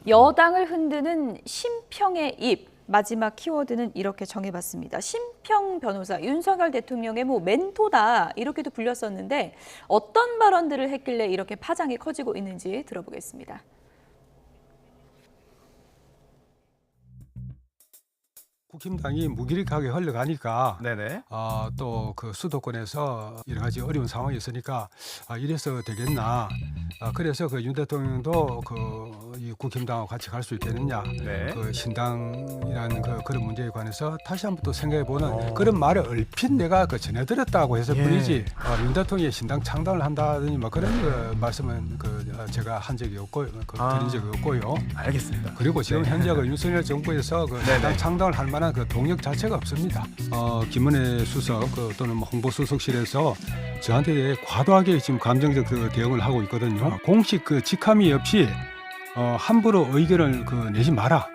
여당을 흔드는 심평의 입. 마지막 키워드는 이렇게 정해봤습니다. 심평 변호사, 윤석열 대통령의 멘토다 이렇게도 불렸었는데 어떤 발언들을 했길래 이렇게 파장이 커지고 있는지 들어보겠습니다. 국힘당이 무기력하게 흘러가니까 네네. 또 그 수도권에서 여러 가지 어려운 상황이 있으니까 이래서 되겠나. 그래서 그 윤 대통령도 이 국힘당하고 같이 갈 수 있겠느냐. 네. 그 신당이라는 그런 문제에 관해서 다시 한번 또 생각해보는 그런 말을 얼핏 내가 전해드렸다고 해서 뿐이지 윤 대통령이 신당 창당을 한다더니 그런 말씀은 제가 한 적이 없고요. 드린 적이 없고요. 알겠습니다. 그리고 지금 네. 현재 윤석열 정부에서 신당 창당을 할 만한 동력 자체가 없습니다. 김은혜 수석 또는 홍보수석실에서 저한테 과도하게 지금 감정적 대응을 하고 있거든요. 공식 직함이 없이 함부로 의견을 내지 마라.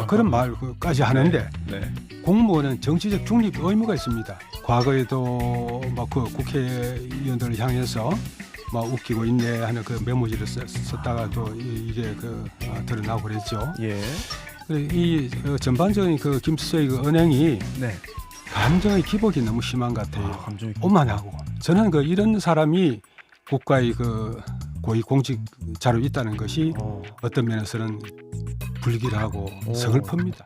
그런 말까지 하는데 네. 공무원은 정치적 중립 의무가 있습니다. 과거에도 국회의원들을 향해서 웃기고 있네 하는 메모지를 썼다가도 이게 드러나고 그랬죠. 예. 이 전반적인 김수석의 은행이 네. 감정의 기복이 너무 심한 것 같아요. 감정이 오만하고. 저는 이런 사람이 국가의 고위 공직자로 있다는 것이 어떤 면에서는 불길하고 서글픕니다.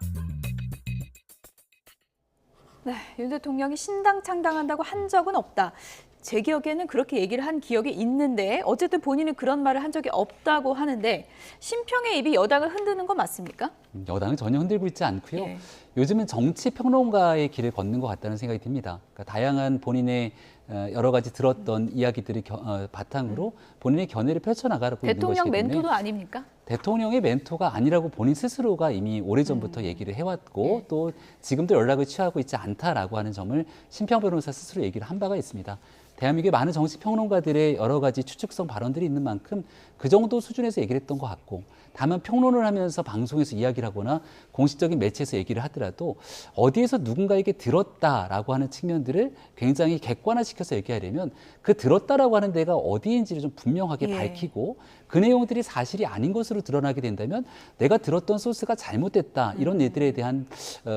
네, 윤 대통령이 신당 창당한다고 한 적은 없다. 제 기억에는 그렇게 얘기를 한 기억이 있는데 어쨌든 본인은 그런 말을 한 적이 없다고 하는데 심평의 입이 여당을 흔드는 건 맞습니까? 여당은 전혀 흔들고 있지 않고요. 예. 요즘은 정치 평론가의 길을 걷는 것 같다는 생각이 듭니다. 그러니까 다양한 본인의 여러 가지 들었던 이야기들을 바탕으로 본인의 견해를 펼쳐나가고 있는 것이기 대통령 때문에 멘토도 아닙니까? 대통령의 멘토가 아니라고 본인 스스로가 이미 오래전부터 얘기를 해왔고 또 지금도 연락을 취하고 있지 않다라고 하는 점을 심평 변호사 스스로 얘기를 한 바가 있습니다. 대한민국의 많은 정치 평론가들의 여러 가지 추측성 발언들이 있는 만큼 그 정도 수준에서 얘기를 했던 것 같고 다만 평론을 하면서 방송에서 이야기를 하거나 공식적인 매체에서 얘기를 하더라도 어디에서 누군가에게 들었다라고 하는 측면들을 굉장히 객관화시켜서 얘기하려면 그 들었다라고 하는 데가 어디인지를 좀 분명하게 밝히고 그 내용들이 사실이 아닌 것으로 드러나게 된다면 내가 들었던 소스가 잘못됐다 이런 일들에 대한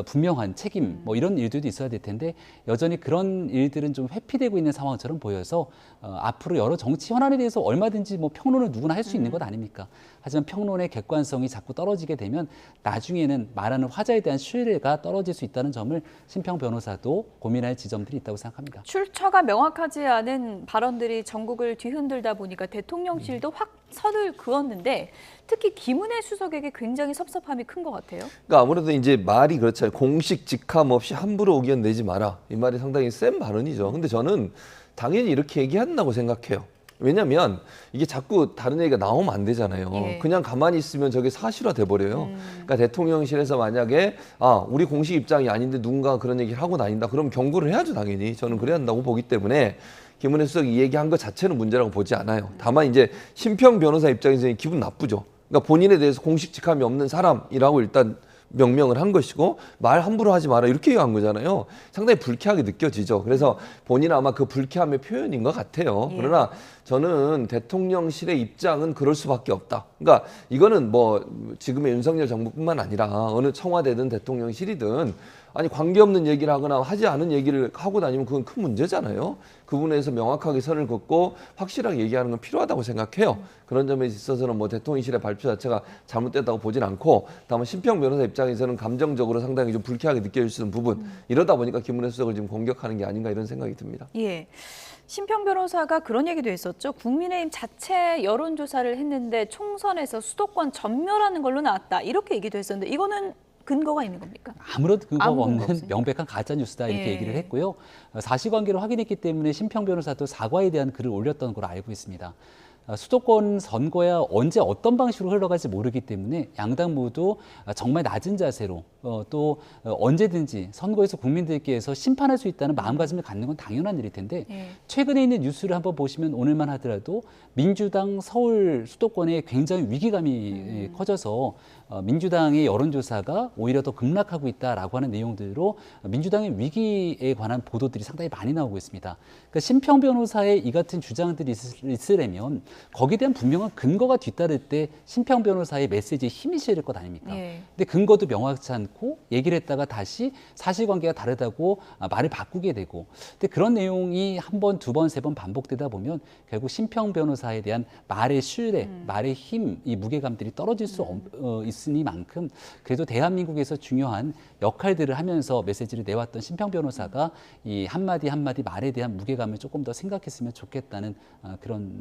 분명한 책임 이런 일들도 있어야 될 텐데 여전히 그런 일들은 좀 회피되고 있는 상황처럼 보여서 앞으로 여러 정치 현안에 대해서 얼마든지 평론을 누구나 할 수 있는 것 아닙니까? 하지만 평론의 객관성이 자꾸 떨어지게 되면 나중에는 말하는 화자에 대한 신뢰가 떨어질 수 있다는 점을 심평 변호사도 고민할 지점들이 있다고 생각합니다. 출처가 명확하지 않은 발언들이 전국을 뒤흔들다 보니까 대통령실도 확 선을 그었는데 특히 김은혜 수석에게 굉장히 섭섭함이 큰 것 같아요. 그러니까 아무래도 이제 말이 그렇잖아요. 공식 직함 없이 함부로 의견 내지 마라. 이 말이 상당히 센 발언이죠. 근데 저는 당연히 이렇게 얘기한다고 생각해요. 왜냐하면 이게 자꾸 다른 얘기가 나오면 안 되잖아요. 예. 그냥 가만히 있으면 저게 사실화 돼버려요. 그러니까 대통령실에서 만약에 우리 공식 입장이 아닌데 누군가 그런 얘기를 하고 다닌다. 그럼 경고를 해야죠, 당연히. 저는 그래야 한다고 보기 때문에 김은혜 수석이 이 얘기한 것 자체는 문제라고 보지 않아요. 다만 이제 심평 변호사 입장에서는 기분 나쁘죠. 그러니까 본인에 대해서 공식 직함이 없는 사람이라고 일단 명명을 한 것이고 말 함부로 하지 마라 이렇게 얘기한 거잖아요. 상당히 불쾌하게 느껴지죠. 그래서 본인은 아마 그 불쾌함의 표현인 것 같아요. 그러나 저는 대통령실의 입장은 그럴 수밖에 없다. 그러니까 이거는 지금의 윤석열 정부뿐만 아니라 어느 청와대든 대통령실이든 관계없는 얘기를 하거나 하지 않은 얘기를 하고 다니면 그건 큰 문제잖아요. 그 부분에서 명확하게 선을 긋고 확실하게 얘기하는 건 필요하다고 생각해요. 그런 점에 있어서는 대통령실의 발표 자체가 잘못됐다고 보진 않고 다만 심평 변호사 입장에서는 감정적으로 상당히 좀 불쾌하게 느껴질 수 있는 부분 이러다 보니까 김은혜 수석을 지금 공격하는 게 아닌가 이런 생각이 듭니다. 예. 심평 변호사가 그런 얘기도 했었죠. 국민의힘 자체 여론조사를 했는데 총선에서 수도권 전멸하는 걸로 나왔다. 이렇게 얘기도 했었는데 이거는 근거가 있는 겁니까? 아무런 근거가 아무 근거 없는 없습니다. 명백한 가짜뉴스다 이렇게 예. 얘기를 했고요. 사실관계를 확인했기 때문에 심평 변호사도 사과에 대한 글을 올렸던 걸로 알고 있습니다. 수도권 선거야 언제 어떤 방식으로 흘러갈지 모르기 때문에 양당 모두 정말 낮은 자세로 또 언제든지 선거에서 국민들께서 심판할 수 있다는 마음가짐을 갖는 건 당연한 일일 텐데 최근에 있는 뉴스를 한번 보시면 오늘만 하더라도 민주당 서울 수도권에 굉장히 위기감이 커져서 민주당의 여론조사가 오히려 더 급락하고 있다라고 하는 내용들로 민주당의 위기에 관한 보도들이 상당히 많이 나오고 있습니다. 그러니까 심평 변호사의 이 같은 주장들이 있으려면 거기에 대한 분명한 근거가 뒤따를 때 심평 변호사의 메시지에 힘이 실릴 것 아닙니까? 예. 근데 근거도 명확치 않고 얘기를 했다가 다시 사실관계가 다르다고 말을 바꾸게 되고, 근데 그런 내용이 한 번, 두 번, 세 번 반복되다 보면 결국 심평 변호사에 대한 말의 신뢰, 말의 힘, 이 무게감들이 떨어질 수 있으니만큼 그래도 대한민국에서 중요한 역할들을 하면서 메시지를 내왔던 심평 변호사가 이 한마디 한마디 말에 대한 무게감을 조금 더 생각했으면 좋겠다는 그런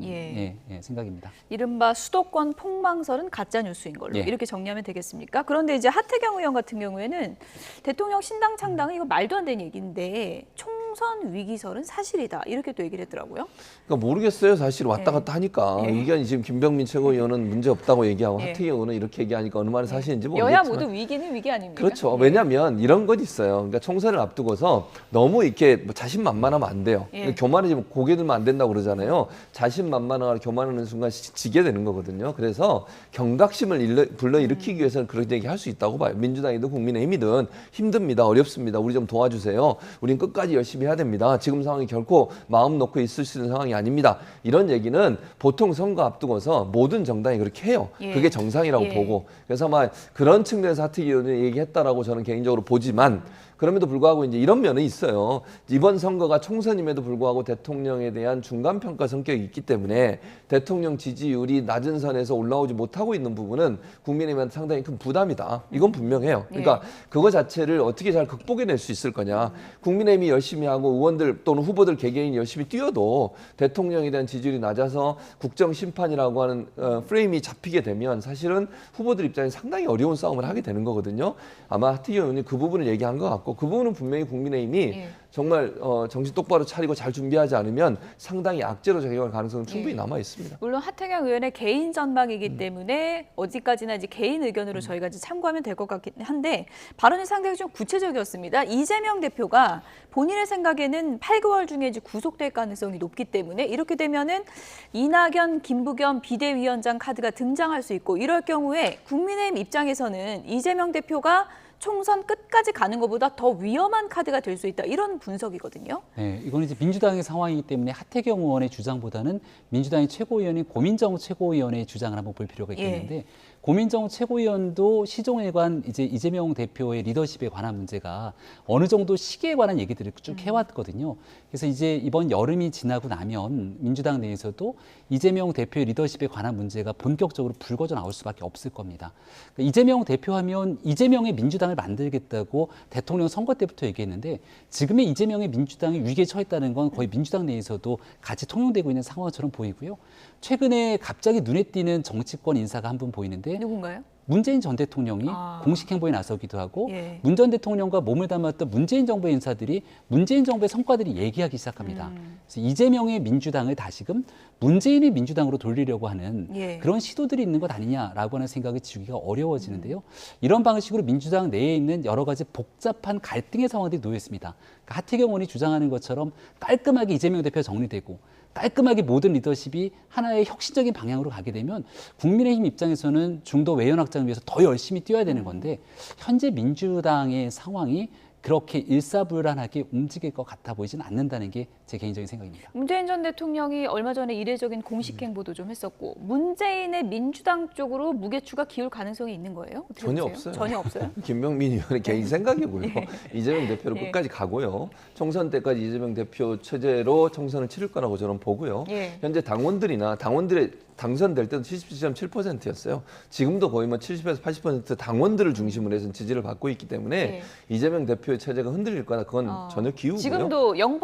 생각입니다. 이른바 수도권 폭망설은 가짜 뉴스인 걸로 예. 이렇게 정리하면 되겠습니까? 그런데 이제 하태경 의원 같은 경우에는 대통령 신당 창당은 이거 말도 안 되는 얘기인데 총선 위기설은 사실이다 이렇게 또 얘기를 했더라고요. 그러니까 모르겠어요. 사실 왔다 갔다 하니까 예. 의견이 지금 김병민 최고위원은 문제 없다고 얘기하고 예. 하태경 의원은 이렇게 얘기하니까 어느 말이 사실인지 모르겠지만 여야 모두 위기는 위기 아닙니까? 그렇죠. 예. 왜냐하면 이런 건 있어요. 그러니까 총선을 앞두고서 너무 이렇게 뭐 자신만만하면 안 돼요. 예. 교만해지면 고개 들면 안 된다고 그러잖아요. 자신만만하고 교만하는 순간 지게 되는 거거든요. 그래서 경각심을 불러일으키기 위해서는 그런 얘기 할 수 있다고 봐요. 민주당이든 국민의힘이든 힘듭니다. 어렵습니다. 우리 좀 도와주세요. 우린 끝까지 열심히 해야 됩니다. 지금 상황이 결코 마음 놓고 있을 수 있는 상황이 아닙니다. 이런 얘기는 보통 선거 앞두고서 모든 정당이 그렇게 해요. 예. 그게 정상이라고 예. 보고. 그래서 아마 그런 측면에서 하태경 의원이 얘기했다라고 저는 개인적으로 보지만 그럼에도 불구하고 이제 이런 면은 있어요. 이번 선거가 총선임에도 불구하고 대통령에 대한 중간평가 성격이 있기 때문에 대통령 지지율이 낮은 선에서 올라오지 못하고 있는 부분은 국민의힘한테 상당히 큰 부담이다. 이건 분명해요. 그러니까 그거 자체를 어떻게 잘 극복해낼 수 있을 거냐. 국민의힘이 열심히 하고 의원들 또는 후보들 개개인이 열심히 뛰어도 대통령에 대한 지지율이 낮아서 국정심판이라고 하는 프레임이 잡히게 되면 사실은 후보들 입장에서 상당히 어려운 싸움을 하게 되는 거거든요. 아마 하태경 의원이 그 부분을 얘기한 것 같고 그 부분은 분명히 국민의힘이 정말 정신 똑바로 차리고 잘 준비하지 않으면 상당히 악재로 작용할 가능성은 충분히 남아 있습니다. 물론 하태경 의원의 개인 전망이기 때문에 어디까지나 이제 개인 의견으로 저희가 이제 참고하면 될 것 같긴 한데 발언이 상당히 좀 구체적이었습니다. 이재명 대표가 본인의 생각에는 8개월 중에 이제 구속될 가능성이 높기 때문에 이렇게 되면은 이낙연, 김부겸 비대위원장 카드가 등장할 수 있고 이럴 경우에 국민의힘 입장에서는 이재명 대표가 총선 끝까지 가는 것보다 더 위험한 카드가 될 수 있다. 이런 분석이거든요. 네, 이건 이제 민주당의 상황이기 때문에 하태경 의원의 주장보다는 민주당의 최고위원인 고민정 최고위원의 주장을 한번 볼 필요가 있겠는데 고민정 최고위원도 시종일관 이제 이재명 대표의 리더십에 관한 문제가 어느 정도 시기에 관한 얘기들을 쭉 해왔거든요. 그래서 이제 이번 여름이 지나고 나면 민주당 내에서도 이재명 대표의 리더십에 관한 문제가 본격적으로 불거져 나올 수밖에 없을 겁니다. 그러니까 이재명 대표하면 이재명의 민주당을 만들겠다고 대통령 선거 때부터 얘기했는데 지금의 이재명의 민주당이 위기에 처했다는 건 거의 민주당 내에서도 같이 통용되고 있는 상황처럼 보이고요. 최근에 갑자기 눈에 띄는 정치권 인사가 한 분 보이는데 누군가요? 문재인 전 대통령이 공식 행보에 나서기도 하고 문 전 대통령과 몸을 담았던 문재인 정부의 인사들이 문재인 정부의 성과들이 얘기하기 시작합니다. 그래서 이재명의 민주당을 다시금 문재인의 민주당으로 돌리려고 하는 그런 시도들이 있는 것 아니냐라고 하는 생각을 지우기가 어려워지는데요. 이런 방식으로 민주당 내에 있는 여러 가지 복잡한 갈등의 상황들이 놓여 있습니다. 그러니까 하태경 의원이 주장하는 것처럼 깔끔하게 이재명 대표가 정리되고 깔끔하게 모든 리더십이 하나의 혁신적인 방향으로 가게 되면 국민의힘 입장에서는 중도 외연 확장을 위해서 더 열심히 뛰어야 되는 건데 현재 민주당의 상황이 그렇게 일사불란하게 움직일 것 같아 보이지는 않는다는 게 제 개인적인 생각입니다. 문재인 전 대통령이 얼마 전에 이례적인 공식 행보도 좀 했었고 문재인의 민주당 쪽으로 무게추가 기울 가능성이 있는 거예요? 어떻게 전혀 보세요? 없어요. 전혀 없어요? 김병민 의원의 개인 생각이고요. 이재명 대표를 끝까지 가고요. 총선 때까지 이재명 대표 체제로 총선을 치를 거라고 저는 보고요. 현재 당원들이나 당원들의 당선될 때도 77.7%였어요. 지금도 거의 뭐 70에서 80% 당원들을 중심으로 해서 지지를 받고 있기 때문에 이재명 대표의 체제가 흔들릴 거나 그건 전혀 기우고요. 지금도 0%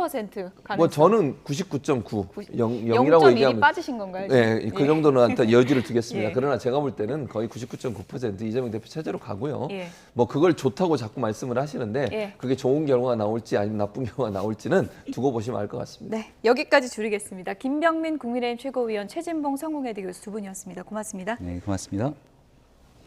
가능성. 뭐 저는 99.9, 0이라고 0.1이 얘기하면 빠지신 건가요? 네, 그 정도는 한테 여지를 두겠습니다. 그러나 제가 볼 때는 거의 99.9% 이재명 대표 체제로 가고요. 뭐 그걸 좋다고 자꾸 말씀을 하시는데 그게 좋은 결과가 나올지 아니면 나쁜 결과가 나올지는 두고 보시면 알 것 같습니다. 네, 여기까지 줄이겠습니다. 김병민 국민의힘 최고위원 최진봉 성공회대 교수 두 분이었습니다. 고맙습니다. 네, 고맙습니다.